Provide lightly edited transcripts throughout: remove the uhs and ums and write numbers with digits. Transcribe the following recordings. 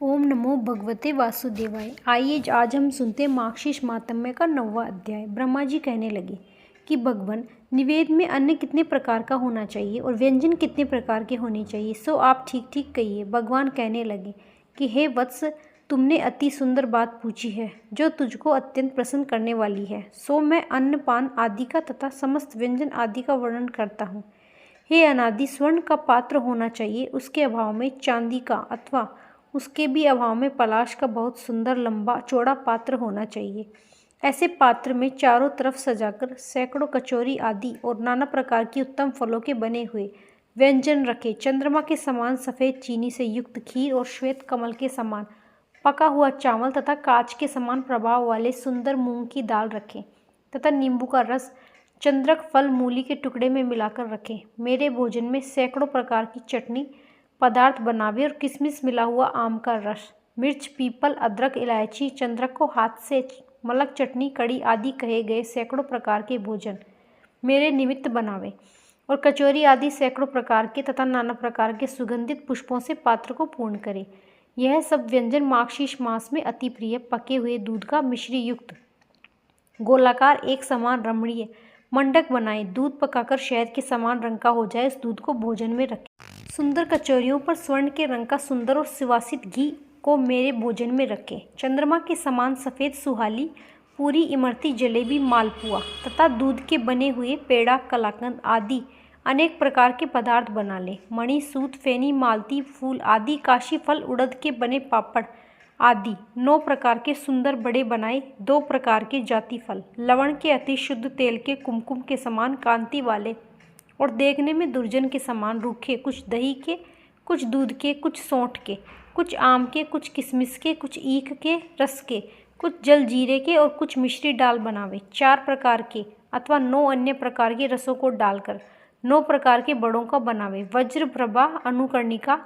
ओम नमो भगवते वासुदेवाय। आइए आज हम सुनते मार्गशीर्ष माहात्म्य का 9वां अध्याय। ब्रह्मा जी कहने लगे कि भगवान, निवेद में अन्न कितने प्रकार का होना चाहिए और व्यंजन कितने प्रकार के होने चाहिए, सो आप ठीक ठीक कहिए। भगवान कहने लगे कि हे वत्स, तुमने अति सुंदर बात पूछी है जो तुझको अत्यंत प्रसन्न करने वाली है। सो मैं अन्न पान आदि का तथा समस्त व्यंजन आदि का वर्णन करता हूँ। हे अनादि, स्वर्ण का पात्र होना चाहिए, उसके अभाव में चांदी का अथवा उसके भी अभाव में पलाश का बहुत सुंदर लंबा चौड़ा पात्र होना चाहिए। ऐसे पात्र में चारों तरफ सजाकर सैकड़ों कचौरी आदि और नाना प्रकार की उत्तम फलों के बने हुए व्यंजन रखे। चंद्रमा के समान सफ़ेद चीनी से युक्त खीर और श्वेत कमल के समान पका हुआ चावल तथा कांच के समान प्रभाव वाले सुंदर मूंग की दाल रखें तथा नींबू का रस चंद्रक फल मूली के टुकड़े में मिलाकर रखें। मेरे भोजन में सैकड़ों प्रकार की चटनी पदार्थ बनावे और किशमिश मिला हुआ आम का रस, मिर्च, पीपल, अदरक, इलायची, चंद्रक को हाथ से मलक, चटनी, कड़ी आदि कहे गए सैकड़ों प्रकार के भोजन मेरे निमित्त बनावे और कचौरी आदि सैकड़ों प्रकार के तथा नाना प्रकार के सुगंधित पुष्पों से पात्र को पूर्ण करे। यह सब व्यंजन मार्गशीर्ष मास में अति प्रिय पके हुए दूध का मिश्री युक्त गोलाकार एक समान रमणीय मंडक बनाए। दूध पकाकर शहद के समान रंग का हो जाए, इस दूध को भोजन में रखें। सुंदर कचौरियों पर स्वर्ण के रंग का सुंदर और सुवासित घी को मेरे भोजन में रखें। चंद्रमा के समान सफ़ेद सुहाली पूरी, इमरती, जलेबी, मालपुआ तथा दूध के बने हुए पेड़ा, कलाकंद आदि अनेक प्रकार के पदार्थ बना लें। मणि, सूत, फेनी, मालती, फूल आदि, काशी फल, उड़द के बने पापड़ आदि 9 प्रकार के सुंदर बड़े बनाए। 2 प्रकार के जाति फल, लवण के अति शुद्ध तेल के कुमकुम के समान कांति वाले और देखने में दुर्जन के समान रूखे, कुछ दही के, कुछ दूध के, कुछ सौंठ के, कुछ आम के, कुछ किशमिश के, कुछ ईख के रस के, कुछ जल जीरे के और कुछ मिश्री डाल बनावे। 4 प्रकार के अथवा 9 अन्य प्रकार के रसों को डालकर 9 प्रकार के बड़ों का बनावे। वज्र, प्रभा, अनुकर्णिका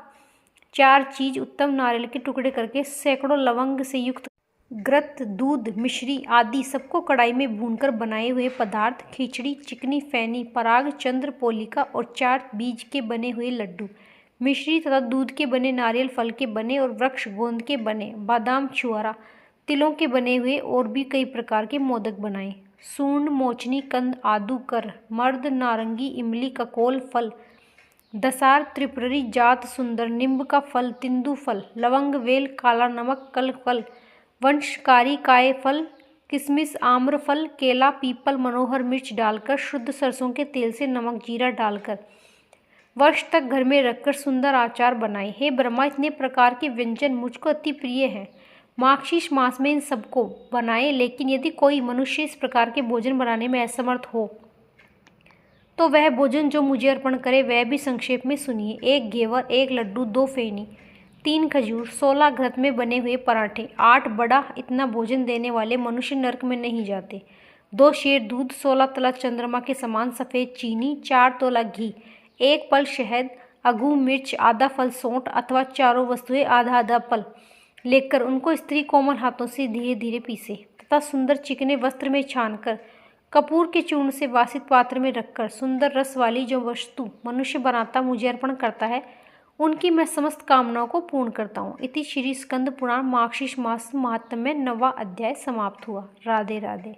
4 चीज उत्तम नारियल के टुकड़े करके सैकड़ों लवंग से युक्त घृत, दूध, मिश्री आदि सबको कढ़ाई में भूनकर बनाए हुए पदार्थ, खिचड़ी, चिकनी, फैनी, पराग, चंद्र, पोलिका और 4 बीज के बने हुए लड्डू, मिश्री तथा दूध के बने, नारियल फल के बने और वृक्ष गोंद के बने, बादाम, छुआरा, तिलों के बने हुए और भी कई प्रकार के मोदक बनाए। सूंड, मोचनी, कंद, आदू, कर, मर्द, नारंगी, इमली, ककोल फल, दसार, त्रिपुरी, जात, सुंदर, नींब का फल, तिंदु फल, लवंग, वेल, काला नमक, कल फल, वंशकारी, काय फल, किशमिश, आम्र फल, केला, पीपल, मनोहर, मिर्च डालकर शुद्ध सरसों के तेल से नमक जीरा डालकर वर्ष तक घर में रखकर सुंदर आचार बनाए। हे ब्रह्मा, इतने प्रकार के व्यंजन मुझको अति प्रिय हैं। मार्गशीर्ष मास में इन सबको बनाए, लेकिन यदि कोई मनुष्य इस प्रकार के भोजन बनाने में असमर्थ हो तो वह भोजन जो मुझे अर्पण करे वह भी संक्षेप में सुनिए। 1 घेवर, 1 लड्डू, 2 फेनी, 3 खजूर, 16 घृत में बने हुए पराठे, 8 बड़ा। इतना भोजन देने वाले मनुष्य नरक में नहीं जाते। 2 शेर दूध, 16 तला चंद्रमा के समान सफ़ेद चीनी, 4 तोला घी, 1 पल शहद, अगू, मिर्च, आधा फल सौंठ अथवा चारों वस्तुएं आधा आधा पल लेकर उनको स्त्री कोमल हाथों से धीरे धीरे पीसे तथा सुंदर चिकने वस्त्र में छानकर कपूर के चूर्ण से वासित पात्र में रखकर सुंदर रस वाली जो वस्तु मनुष्य बनाता मुझे अर्पण करता है, उनकी मैं समस्त कामनाओं को पूर्ण करता हूँ। इति श्री स्कंद पुराण मार्गशीर्ष मास महात्म्य 9वां अध्याय समाप्त हुआ। राधे राधे।